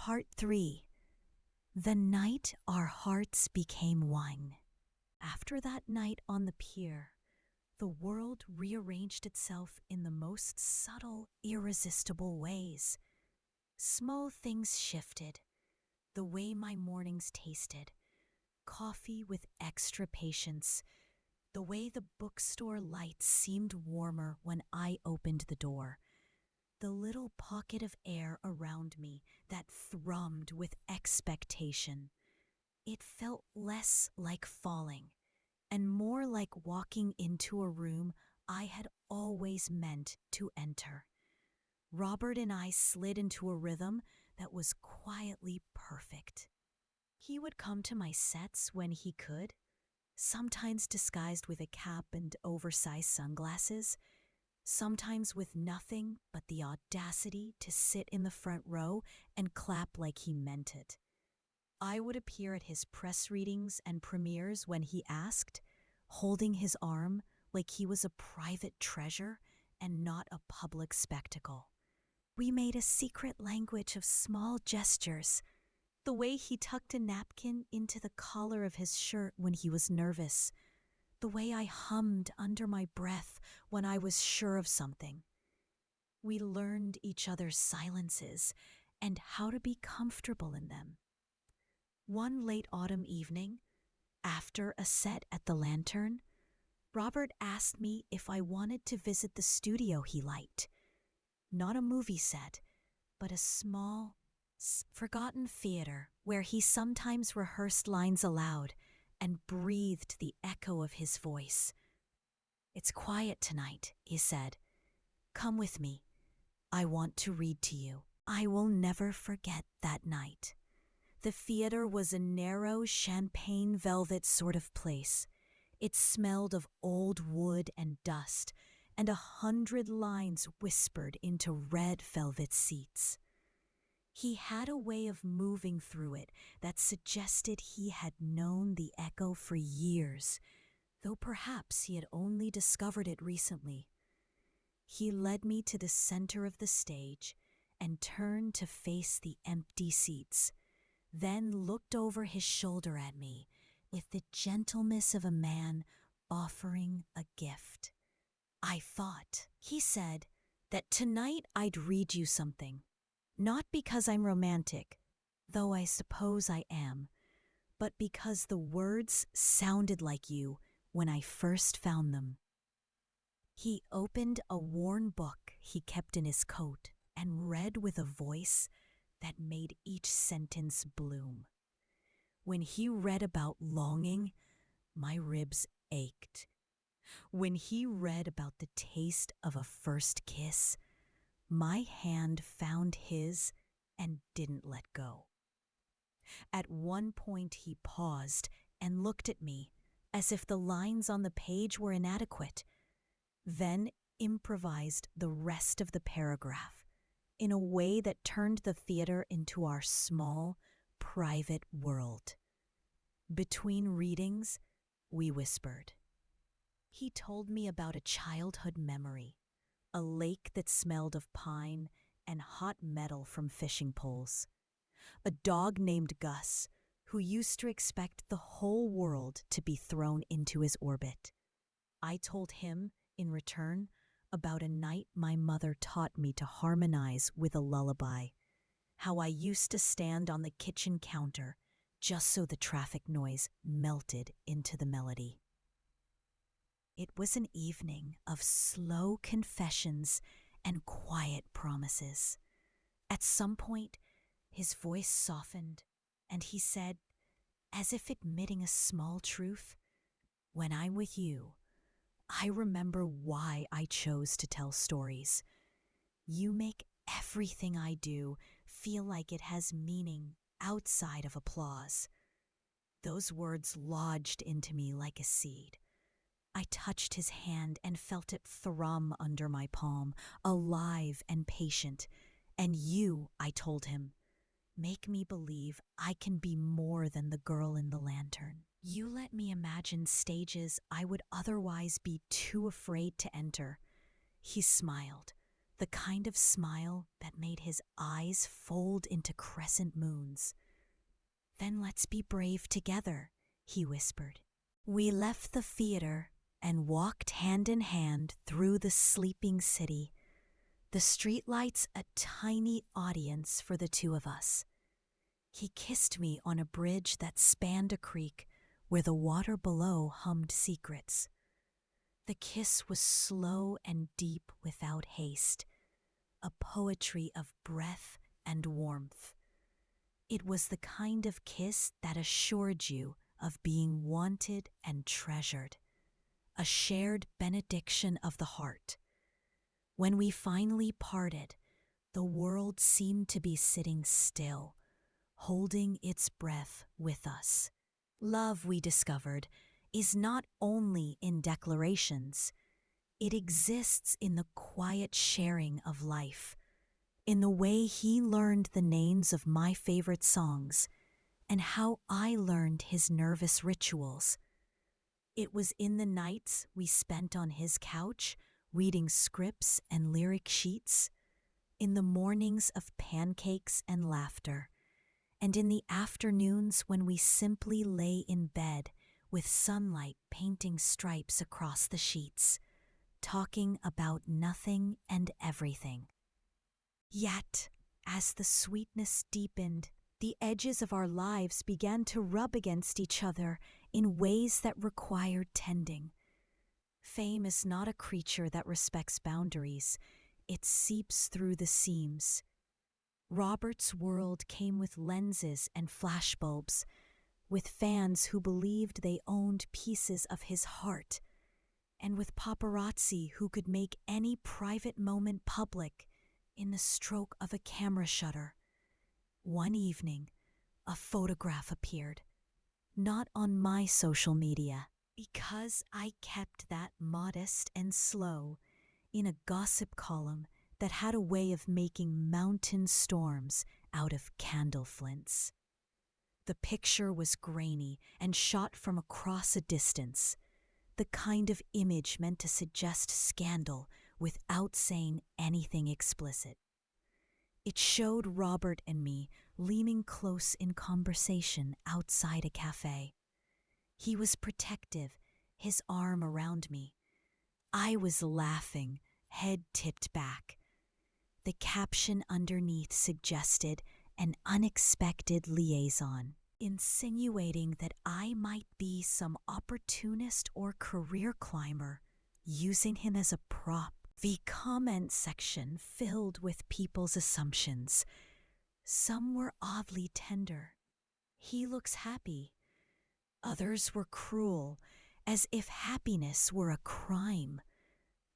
Part 3. The night our hearts became one. After that night on the pier, the world rearranged itself in the most subtle, irresistible ways. Small things shifted. The way my mornings tasted. Coffee with extra patience. The way the bookstore lights seemed warmer when I opened the door. The little pocket of air around me that thrummed with expectation. It felt less like falling and more like walking into a room I had always meant to enter. Robert and I slid into a rhythm that was quietly perfect. He would come to my sets when he could, sometimes disguised with a cap and oversized sunglasses, sometimes with nothing but the audacity to sit in the front row and clap like he meant it. I would appear at his press readings and premieres when he asked, holding his arm like he was a private treasure and not a public spectacle. We made a secret language of small gestures. The way he tucked a napkin into the collar of his shirt when he was nervous. The way I hummed under my breath when I was sure of something. We learned each other's silences and how to be comfortable in them. One late autumn evening, after a set at the Lantern, Robert asked me if I wanted to visit the studio he liked. Not a movie set, but a small, forgotten theater where he sometimes rehearsed lines aloud and breathed the echo of his voice. "It's quiet tonight," he said. "Come with me. I want to read to you." I will never forget that night. The theater was a narrow champagne velvet sort of place. It smelled of old wood and dust, and 100 lines whispered into red velvet seats. He had a way of moving through it that suggested he had known the echo for years, though perhaps he had only discovered it recently. He led me to the center of the stage and turned to face the empty seats, then looked over his shoulder at me with the gentleness of a man offering a gift. "I thought," he said, "that tonight I'd read you something. Not because I'm romantic, though I suppose I am, but because the words sounded like you when I first found them." He opened a worn book he kept in his coat and read with a voice that made each sentence bloom. When he read about longing, my ribs ached. When he read about the taste of a first kiss, my hand found his and didn't let go. At one point he paused and looked at me as if the lines on the page were inadequate, then improvised the rest of the paragraph in a way that turned the theater into our small, private world. Between readings, we whispered. He told me about a childhood memory, a lake that smelled of pine and hot metal from fishing poles, a dog named Gus who used to expect the whole world to be thrown into his orbit. I told him, in return, about a night my mother taught me to harmonize with a lullaby, how I used to stand on the kitchen counter just so the traffic noise melted into the melody. It was an evening of slow confessions and quiet promises. At some point, his voice softened, and he said, as if admitting a small truth, "When I'm with you, I remember why I chose to tell stories. You make everything I do feel like it has meaning outside of applause." Those words lodged into me like a seed. I touched his hand and felt it thrum under my palm, alive and patient. "And you," I told him, "make me believe I can be more than the girl in the lantern. You let me imagine stages I would otherwise be too afraid to enter." He smiled, the kind of smile that made his eyes fold into crescent moons. "Then let's be brave together," he whispered. We left the theater and walked hand in hand through the sleeping city, the streetlights a tiny audience for the two of us. He kissed me on a bridge that spanned a creek where the water below hummed secrets. The kiss was slow and deep without haste, a poetry of breath and warmth. It was the kind of kiss that assured you of being wanted and treasured, a shared benediction of the heart. When we finally parted, the world seemed to be sitting still, holding its breath with us. Love, we discovered, is not only in declarations. It exists in the quiet sharing of life, in the way he learned the names of my favorite songs and how I learned his nervous rituals. It was in the nights we spent on his couch, reading scripts and lyric sheets, in the mornings of pancakes and laughter, and in the afternoons when we simply lay in bed with sunlight painting stripes across the sheets, talking about nothing and everything. Yet, as the sweetness deepened, the edges of our lives began to rub against each other in ways that required tending. Fame is not a creature that respects boundaries. It seeps through the seams. Robert's world came with lenses and flashbulbs, with fans who believed they owned pieces of his heart, and with paparazzi who could make any private moment public in the stroke of a camera shutter. One evening, a photograph appeared, not on my social media, because I kept that modest and slow in a gossip column that had a way of making mountain storms out of candle flints. The picture was grainy and shot from across a distance, the kind of image meant to suggest scandal without saying anything explicit. It showed Robert and me leaning close in conversation outside a cafe. He was protective, his arm around me. I was laughing, head tipped back. The caption underneath suggested an unexpected liaison, insinuating that I might be some opportunist or career climber, using him as a prop. The comment section filled with people's assumptions. Some were oddly tender. "He looks happy." Others were cruel, as if happiness were a crime.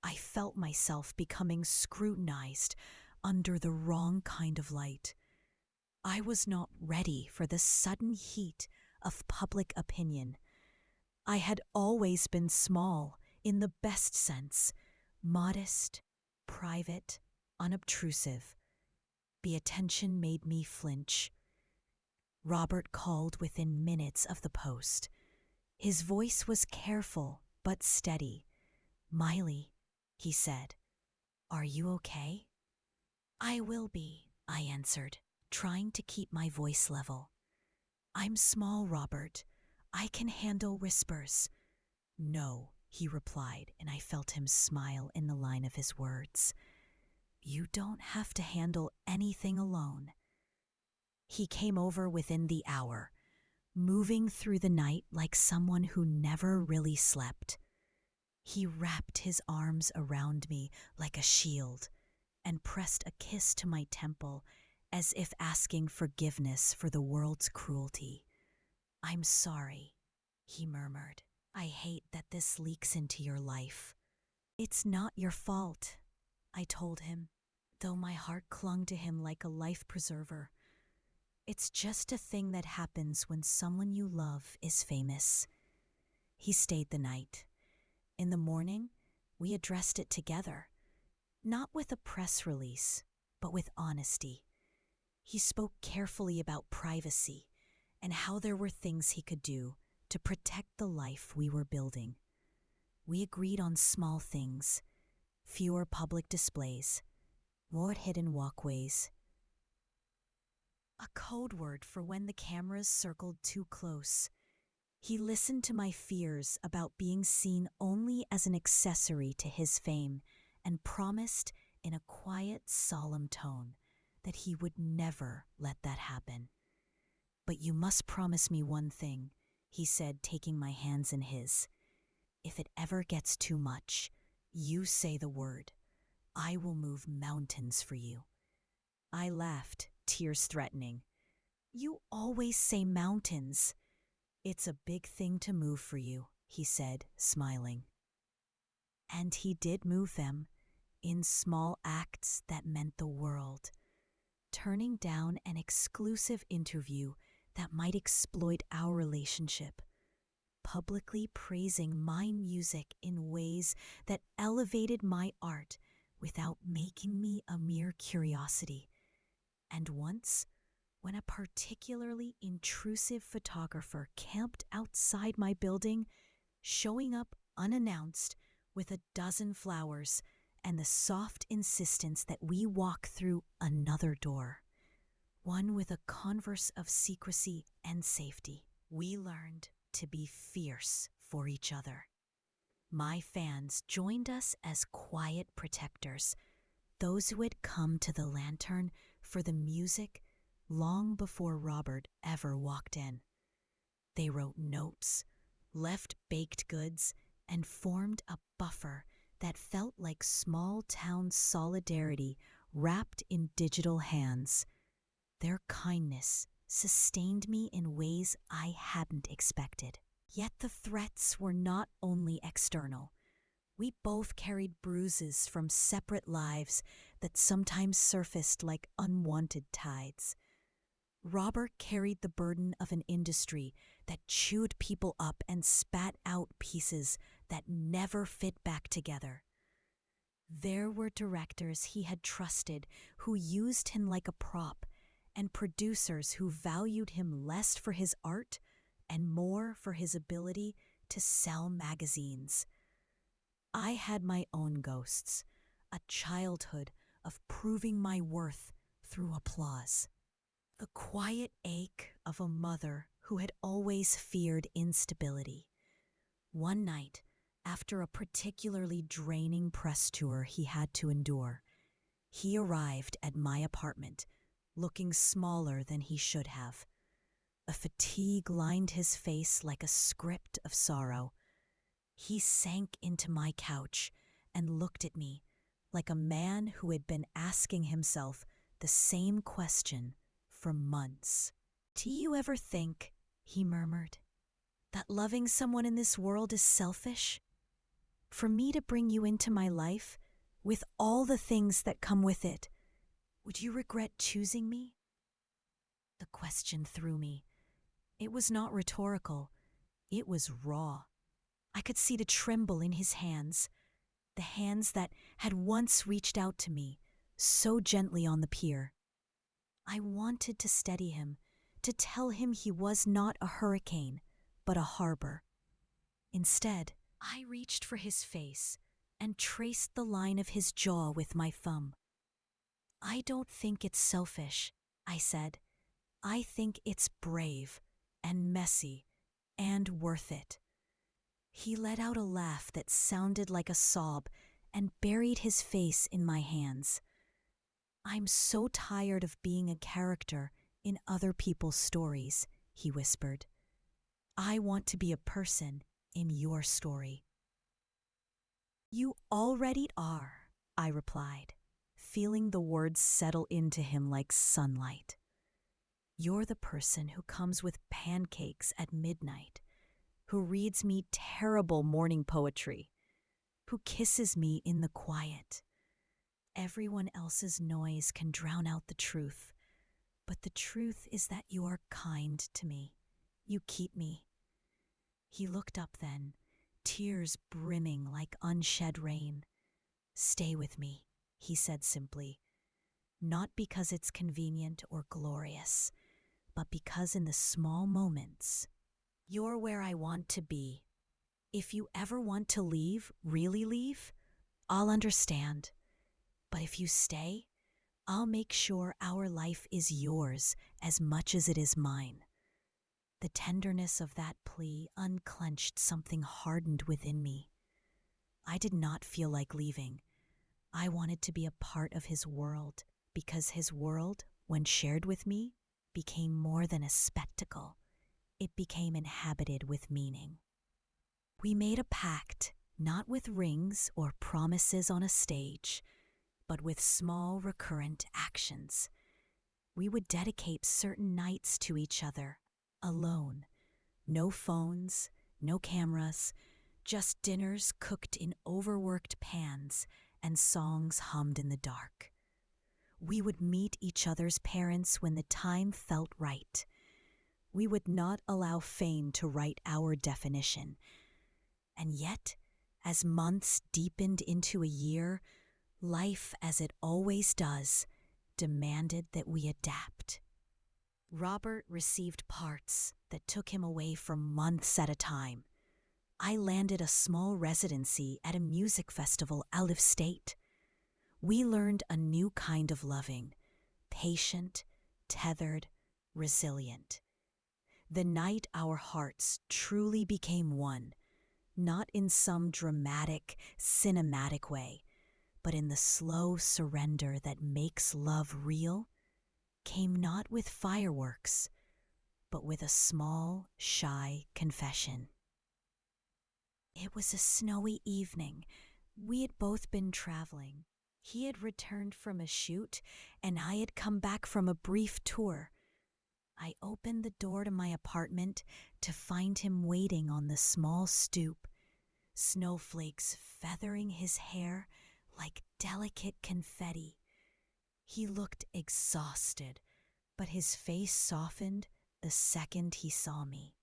I felt myself becoming scrutinized under the wrong kind of light. I was not ready for the sudden heat of public opinion. I had always been small, in the best sense, modest, private, unobtrusive. The attention made me flinch. Robert called within minutes of the post. His voice was careful but steady. "Miley," he said, "are you okay?" "I will be," I answered, trying to keep my voice level. "I'm small, Robert. I can handle whispers." "No," he replied, and I felt him smile in the line of his words. "You don't have to handle anything alone." He came over within the hour, moving through the night like someone who never really slept. He wrapped his arms around me like a shield and pressed a kiss to my temple as if asking forgiveness for the world's cruelty. "I'm sorry," he murmured. "I hate that this leaks into your life." "It's not your fault," I told him, though my heart clung to him like a life preserver. "It's just a thing that happens when someone you love is famous." He stayed the night. In the morning, we addressed it together, not with a press release, but with honesty. He spoke carefully about privacy and how there were things he could do to protect the life we were building. We agreed on small things, fewer public displays, more hidden walkways. A code word for when the cameras circled too close. He listened to my fears about being seen only as an accessory to his fame and promised in a quiet, solemn tone that he would never let that happen. "But you must promise me one thing," he said, taking my hands in his. "If it ever gets too much, you say the word. I will move mountains for you." I laughed, tears threatening. "You always say mountains." "It's a big thing to move for you," he said, smiling. And he did move them, in small acts that meant the world. Turning down an exclusive interview that might exploit our relationship. Publicly praising my music in ways that elevated my art without making me a mere curiosity. And once, when a particularly intrusive photographer camped outside my building, showing up unannounced with a dozen flowers and the soft insistence that we walk through another door, one with a converse of secrecy and safety, we learned to be fierce for each other. My fans joined us as quiet protectors, those who had come to the lantern for the music long before Robert ever walked in. They wrote notes, left baked goods, and formed a buffer that felt like small-town solidarity wrapped in digital hands. Their kindness sustained me in ways I hadn't expected. Yet the threats were not only external. We both carried bruises from separate lives that sometimes surfaced like unwanted tides. Robert carried the burden of an industry that chewed people up and spat out pieces that never fit back together. There were directors he had trusted who used him like a prop, and producers who valued him less for his art and more for his ability to sell magazines. I had my own ghosts, a childhood of proving my worth through applause. The quiet ache of a mother who had always feared instability. One night, after a particularly draining press tour he had to endure, he arrived at my apartment, looking smaller than he should have. A fatigue lined his face like a script of sorrow. He sank into my couch and looked at me like a man who had been asking himself the same question for months. "Do you ever think," he murmured, "that loving someone in this world is selfish? For me to bring you into my life, with all the things that come with it, would you regret choosing me?" The question threw me. It was not rhetorical. It was raw. I could see the tremble in his hands, the hands that had once reached out to me so gently on the pier. I wanted to steady him, to tell him he was not a hurricane, but a harbor. Instead, I reached for his face and traced the line of his jaw with my thumb. "I don't think it's selfish," I said. "I think it's brave and messy and worth it." He let out a laugh that sounded like a sob and buried his face in my hands. "I'm so tired of being a character in other people's stories," he whispered. "I want to be a person in your story." "You already are," I replied, feeling the words settle into him like sunlight. "You're the person who comes with pancakes at midnight, who reads me terrible morning poetry, who kisses me in the quiet. Everyone else's noise can drown out the truth, but the truth is that you are kind to me. You keep me." He looked up then, tears brimming like unshed rain. "Stay with me," he said simply, "not because it's convenient or glorious, but because in the small moments, you're where I want to be. If you ever want to leave, really leave, I'll understand. But if you stay, I'll make sure our life is yours as much as it is mine." The tenderness of that plea unclenched something hardened within me. I did not feel like leaving. I wanted to be a part of his world, because his world, when shared with me, became more than a spectacle. It became inhabited with meaning. We made a pact, not with rings or promises on a stage, but with small recurrent actions. We would dedicate certain nights to each other, alone. No phones, no cameras, just dinners cooked in overworked pans and songs hummed in the dark. We would meet each other's parents when the time felt right. We would not allow fame to write our definition. And yet, as months deepened into a year, life, as it always does, demanded that we adapt. Robert received parts that took him away for months at a time. I landed a small residency at a music festival out of state. We learned a new kind of loving, patient, tethered, resilient. The night our hearts truly became one, not in some dramatic, cinematic way, but in the slow surrender that makes love real, came not with fireworks, but with a small, shy confession. It was a snowy evening. We had both been traveling. He had returned from a shoot, and I had come back from a brief tour. I opened the door to my apartment to find him waiting on the small stoop, snowflakes feathering his hair like delicate confetti. He looked exhausted, but his face softened the second he saw me.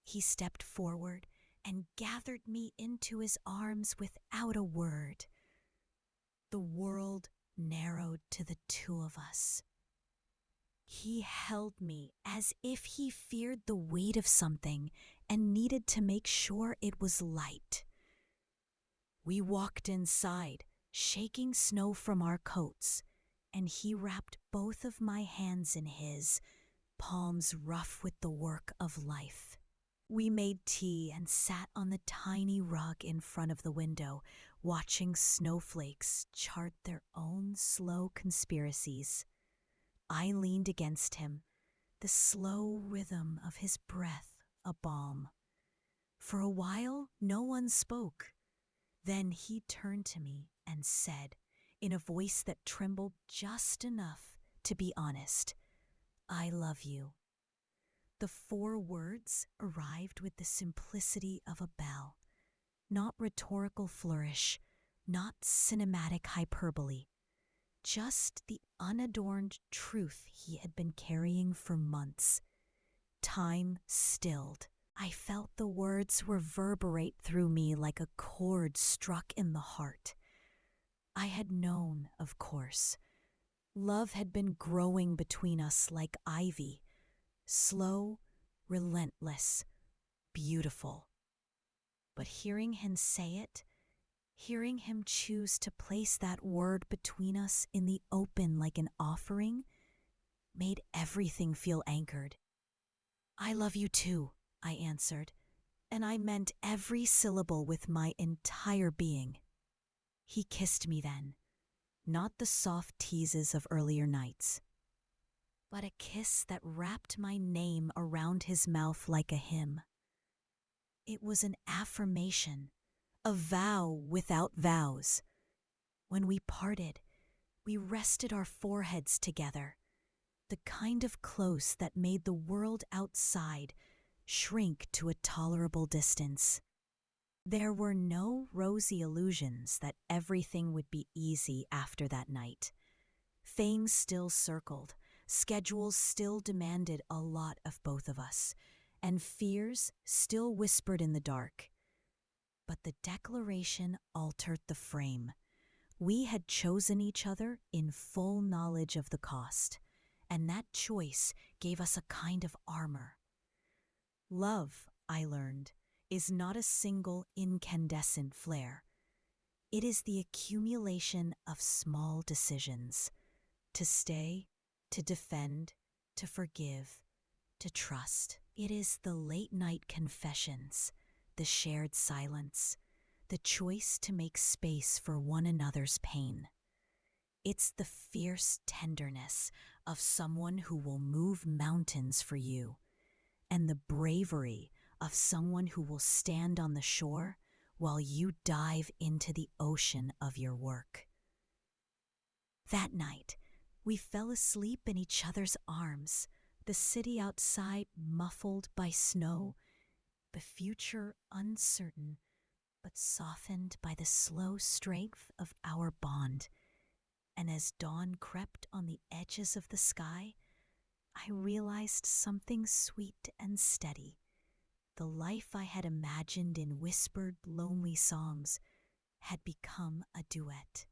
He stepped forward and gathered me into his arms without a word. The world narrowed to the two of us. He held me as if he feared the weight of something and needed to make sure it was light. We walked inside, shaking snow from our coats, and he wrapped both of my hands in his, palms rough with the work of life. We made tea and sat on the tiny rug in front of the window, watching snowflakes chart their own slow conspiracies. I leaned against him, the slow rhythm of his breath a balm. For a while, no one spoke. Then he turned to me and said, in a voice that trembled just enough to be honest, "I love you." The 4 words arrived with the simplicity of a bell, not rhetorical flourish, not cinematic hyperbole, just the unadorned truth he had been carrying for months. Time stilled. I felt the words reverberate through me like a chord struck in the heart. I had known, of course. Love had been growing between us like ivy, slow, relentless, beautiful. But hearing him say it, hearing him choose to place that word between us in the open like an offering, made everything feel anchored. "I love you too," I answered, and I meant every syllable with my entire being. He kissed me then, not the soft teases of earlier nights, but a kiss that wrapped my name around his mouth like a hymn. It was an affirmation, a vow without vows. When we parted, we rested our foreheads together, the kind of close that made the world outside shrink to a tolerable distance. There were no rosy illusions that everything would be easy after that night. Things still circled, schedules still demanded a lot of both of us, and fears still whispered in the dark. But the declaration altered the frame. We had chosen each other in full knowledge of the cost, and that choice gave us a kind of armor. Love, I learned, is not a single incandescent flare. It is the accumulation of small decisions, to stay, to defend, to forgive, to trust. It is the late night confessions, the shared silence, the choice to make space for one another's pain. It's the fierce tenderness of someone who will move mountains for you, and the bravery of someone who will stand on the shore while you dive into the ocean of your work. That night, we fell asleep in each other's arms, the city outside muffled by snow, the future uncertain but softened by the slow strength of our bond. And as dawn crept on the edges of the sky, I realized something sweet and steady. The life I had imagined in whispered, lonely songs had become a duet.